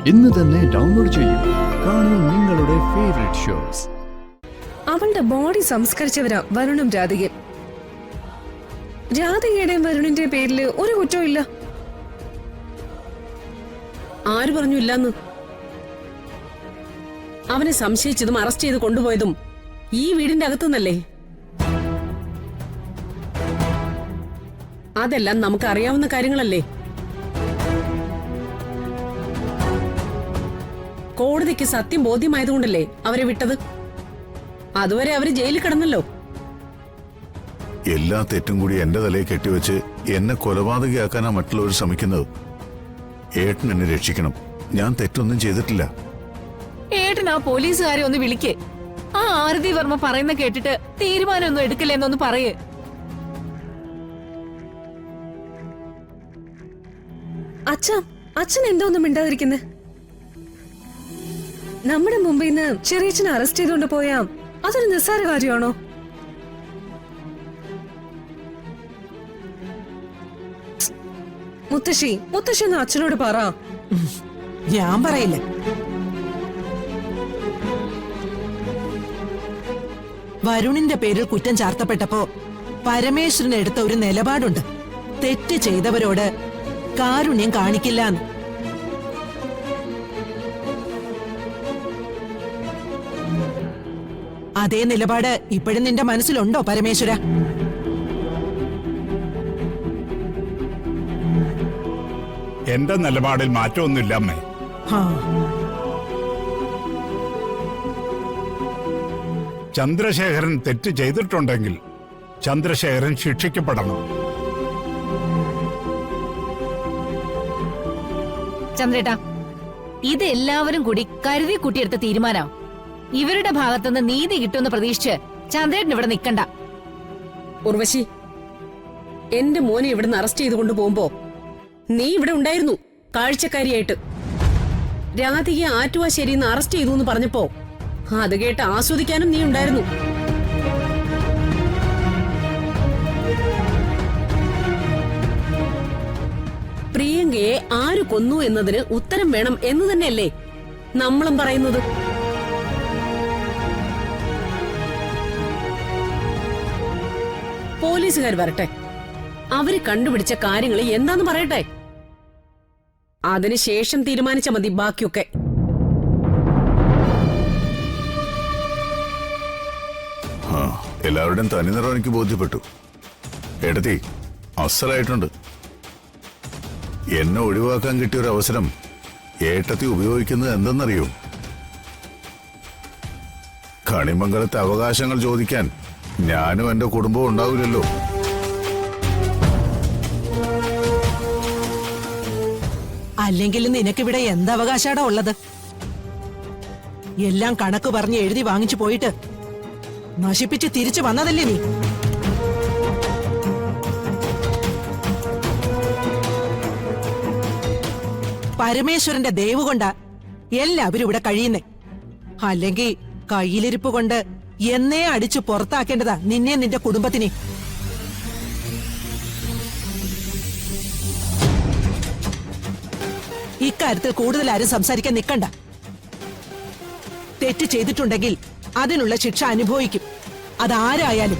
ഇന്ന് തന്നെ ഡൗൺലോഡ് ചെയ്യൂ. കാണൂ നിങ്ങളുടെ ഫേവറേറ്റ് ഷോസ്. അവളുടെ ബോഡി സംസ്കരിച്ചവരാ വരുണും രാധികയും. രാധികയുടെയും വരുണിന്റെ പേരില് ഒരു കുറ്റവും ഇല്ല. ആര് പറഞ്ഞു ഇല്ലെന്ന്? അവനെ സംശയിച്ചതും അറസ്റ്റ് ചെയ്ത് കൊണ്ടുപോയതും ഈ വീടിന്റെ അകത്തുനിന്നല്ലേ? അതെല്ലാം നമുക്ക് അറിയാവുന്ന കാര്യങ്ങളല്ലേ? കോടതിക്ക് സത്യം ബോധ്യമായതുകൊണ്ടല്ലേ അവരെ വിട്ടത്? അതുവരെ അവര് ജയിലിൽ കിടന്നല്ലോ. എല്ലാ തെറ്റും കൂടി എന്റെ തലയിൽ കെട്ടിവെച്ച് എന്നെ കൊലപാതകയാക്കാനാ മറ്റുള്ളവർ ശ്രമിക്കുന്നത്. ഏട്ടൻ എന്നെ രക്ഷിക്കണം. ഞാൻ തെറ്റൊന്നും ചെയ്തിട്ടില്ല. ഏട്ടൻ ആ പോലീസുകാരെ ഒന്ന് വിളിക്കേ. ആ ആരതി വർമ്മ പറയുന്ന കേട്ടിട്ട് തീരുമാനമൊന്നും എടുക്കില്ലെന്നൊന്ന് പറയേ. അച്ഛൻ എന്താ ഒന്നും മിണ്ടാതിരിക്കുന്നെ? നമ്മുടെ മുമ്പിൽ നിന്ന് ചെറിയച്ഛനെ അറസ്റ്റ് ചെയ്തുകൊണ്ട് പോയാ അതൊരു നിസ്സാര കാര്യമാണോ? മുത്തശ്ശി ഒന്ന് അച്ഛനോട് പറ. ഞാൻ പറയില്ല. വരുണിന്റെ പേരിൽ കുറ്റം ചാർത്തപ്പെട്ടപ്പോ പരമേശ്വരൻ എടുത്ത ഒരു നിലപാടുണ്ട്. തെറ്റ് ചെയ്തവരോട് കാരുണ്യം കാണിക്കില്ലാന്ന്. അതേ നിലപാട് ഇപ്പോഴും നിന്റെ മനസ്സിലുണ്ടോ പരമേശ്വര? എന്റെ നിലപാടിൽ മാറ്റമൊന്നുമില്ല അമ്മേ. ചന്ദ്രശേഖരൻ തെറ്റ് ചെയ്തിട്ടുണ്ടെങ്കിൽ ചന്ദ്രശേഖരൻ ശിക്ഷിക്കപ്പെടണം. ചന്ദ്രേട്ടാ, ഇത് എല്ലാവരും കൂടി കരുതി കൂട്ടിയെടുത്ത തീരുമാനം. ഇവരുടെ ഭാഗത്തുനിന്ന് നീതി കിട്ടുമെന്ന് പ്രതീക്ഷിച്ച് ചന്ദ്രേട്ടൻ ഇവിടെ നിൽക്കണ്ട. ഉർവശി, എന്റെ മോനെ ഇവിടുന്ന് അറസ്റ്റ് ചെയ്തുകൊണ്ട് പോകുമ്പോ നീ ഇവിടെ ഉണ്ടായിരുന്നു കാഴ്ചക്കാരിയായിട്ട്. രാധികയെ ആറ്റുവാശ്ശേരിന്ന് അറസ്റ്റ് ചെയ്തു എന്ന് പറഞ്ഞപ്പോ അത് കേട്ട് ആസ്വദിക്കാനും നീ ഉണ്ടായിരുന്നു. പ്രിയങ്കയെ ആര് കൊന്നു എന്നതിന് ഉത്തരം വേണം എന്ന് തന്നെയല്ലേ നമ്മളും പറയുന്നത്? പോലീസുകാർ വരട്ടെ, അവര് കണ്ടുപിടിച്ച കാര്യങ്ങൾ എന്താന്ന് പറയട്ടെ. അതിനുശേഷം തീരുമാനിച്ച മതി ബാക്കിയൊക്കെ. എല്ലാവരുടെയും തനിനിറം എനിക്ക് ബോധ്യപ്പെട്ടു. എടത്തി അസലായിട്ടുണ്ട്. എന്നെ ഒഴിവാക്കാൻ കിട്ടിയ ഒരു അവസരം ഏട്ടത്തി ഉപയോഗിക്കുന്നത് എന്തെന്നറിയോ? കണിമംഗലത്തെ അവകാശങ്ങൾ ചോദിക്കാൻ ഞാനും എന്റെ കുടുംബവും ഉണ്ടാവില്ലല്ലോ. അല്ലെങ്കിൽ നിനക്കിവിടെ എന്തവകാശാടാ ഉള്ളത്? എല്ലാം കണക്ക് പറഞ്ഞ് എഴുതി വാങ്ങിച്ചു പോയിട്ട് നശിപ്പിച്ച് തിരിച്ചു വന്നതല്ലേ നീ? പരമേശ്വരന്റെ ദയവ് കൊണ്ടാ എല്ലാവരും ഇവിടെ കഴിയുന്നേ. അല്ലെങ്കിൽ കയ്യിലിരിപ്പ് കൊണ്ട് എന്നേ അടിച്ചു പുറത്താക്കേണ്ടതാ നിന്നെ നിന്റെ കുടുംബത്തിനെ. ഇക്കാര്യത്തിൽ കൂടുതൽ ആരും സംസാരിക്കാൻ നിൽക്കണ്ട. തെറ്റ് ചെയ്തിട്ടുണ്ടെങ്കിൽ അതിനുള്ള ശിക്ഷ അനുഭവിക്കും, അതാരായാലും.